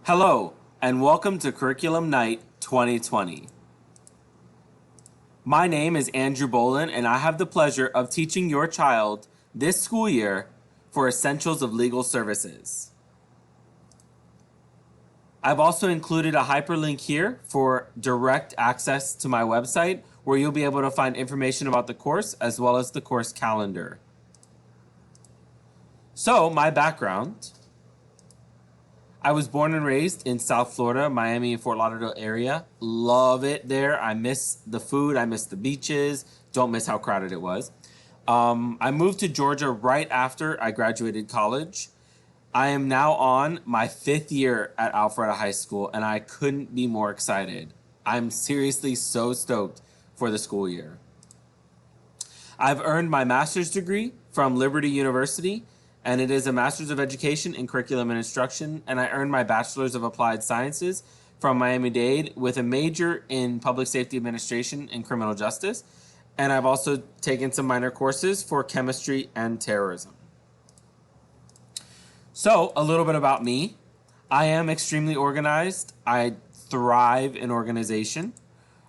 Hello, and welcome to Curriculum Night 2020. My name is Andrew Bolin, and I have the pleasure of teaching your child this school year for Essentials of Legal Services. I've also included a hyperlink here for direct access to my website, where you'll be able to find information about the course as well as the course calendar. So, my background. I was born and raised in South Florida, Miami and Fort Lauderdale area. Love it there. I miss the food. I miss the beaches. Don't miss how crowded it was. I moved to Georgia right after I graduated college. I am now on my 5th year at Alpharetta High School, and I couldn't be more excited. I'm seriously so stoked for the school year. I've earned my master's degree from Liberty University, and it is a Master's of Education in Curriculum and Instruction, and I earned my Bachelor's of Applied Sciences from Miami-Dade with a major in Public Safety Administration and Criminal Justice, and I've also taken some minor courses for chemistry and terrorism. So, a little bit about me. I am extremely organized. I thrive in organization.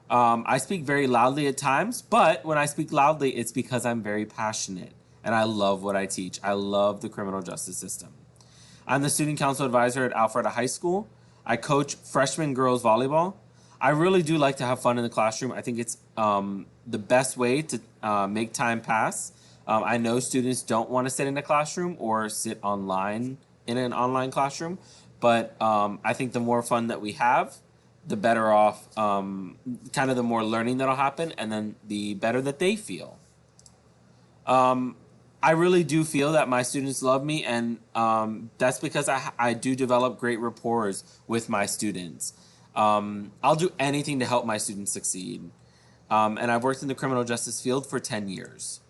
I speak very loudly at times, but when I speak loudly, it's because I'm very passionate. And I love what I teach. I love the criminal justice system. I'm the student council advisor at Alpharetta High School. I coach freshman girls volleyball. I really do like to have fun in the classroom. I think it's the best way to make time pass. I know students don't want to sit in a classroom or sit online in an online classroom, but I think the more fun that we have, the better off, kind of the more learning that'll happen, and then the better that they feel. I really do feel that my students love me, and that's because I do develop great rapport with my students. I'll do anything to help my students succeed. And I've worked in the criminal justice field for 10 years.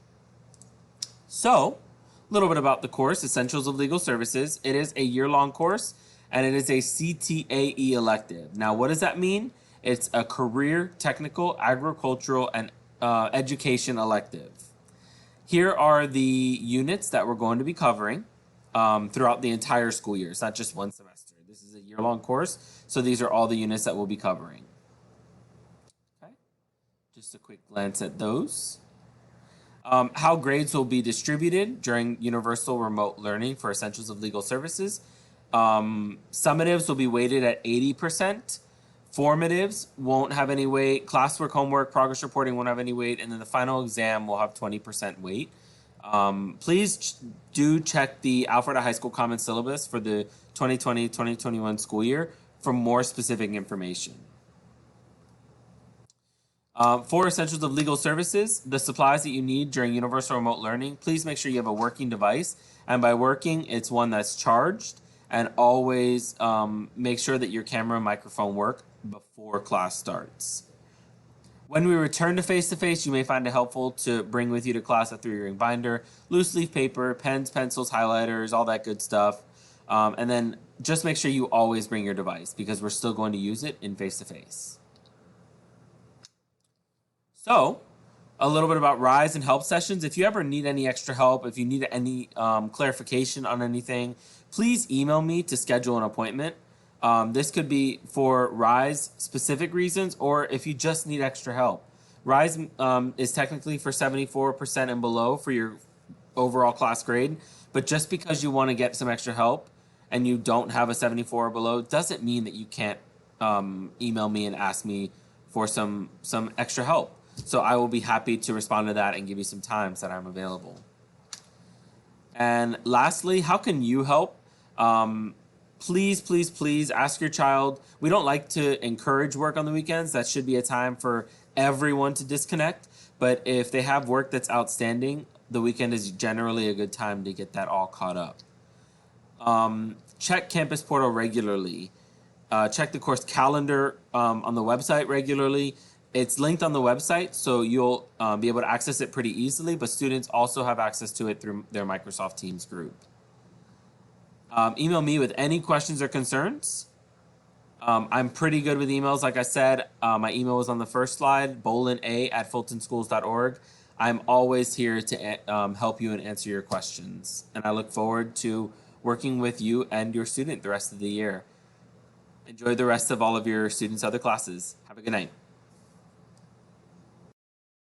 So, a little bit about the course, Essentials of Legal Services. It is a year-long course, and it is a CTAE elective. Now, what does that mean? It's a career, technical, agricultural, and education elective. Here are the units that we're going to be covering throughout the entire school year. It's not just one semester. This is a year-long course, so these are all the units that we'll be covering. Okay, just a quick glance at those. How grades will be distributed during universal remote learning for Essentials of Legal Services. Summatives will be weighted at 80%. Formatives won't have any weight. Classwork, homework, progress reporting won't have any weight. And then the final exam will have 20% weight. Please do check the Alpharetta High School Common Syllabus for the 2020-2021 school year for more specific information. For Essentials of Legal Services, the supplies that you need during universal remote learning, please make sure you have a working device. And by working, it's one that's charged. And always make sure that your camera and microphone work before class starts. When we return to face-to-face, you may find it helpful to bring with you to class a 3-ring binder, loose leaf paper, pens, pencils, highlighters, all that good stuff. And then just make sure you always bring your device because we're still going to use it in face-to-face. So, a little bit about Rise and help sessions. If you ever need any extra help, if you need any clarification on anything, please email me to schedule an appointment. This could be for Rise specific reasons, or if you just need extra help. Rise is technically for 74% and below for your overall class grade, but just because you want to get some extra help and you don't have a 74 or below doesn't mean that you can't email me and ask me for some extra help. So I will be happy to respond to that and give you some times that I'm available. And lastly, how can you help? Please, please, please ask your child. We don't like to encourage work on the weekends. That should be a time for everyone to disconnect. But if they have work that's outstanding, the weekend is generally a good time to get that all caught up. Check Campus Portal regularly. Check the course calendar on the website regularly. It's linked on the website, so you'll be able to access it pretty easily, but students also have access to it through their Microsoft Teams group. Email me with any questions or concerns. I'm pretty good with emails. Like I said, my email was on the first slide, bolina@fultonschools.org. I'm always here to help you and answer your questions. And I look forward to working with you and your student the rest of the year. Enjoy the rest of all of your students' other classes. Have a good night.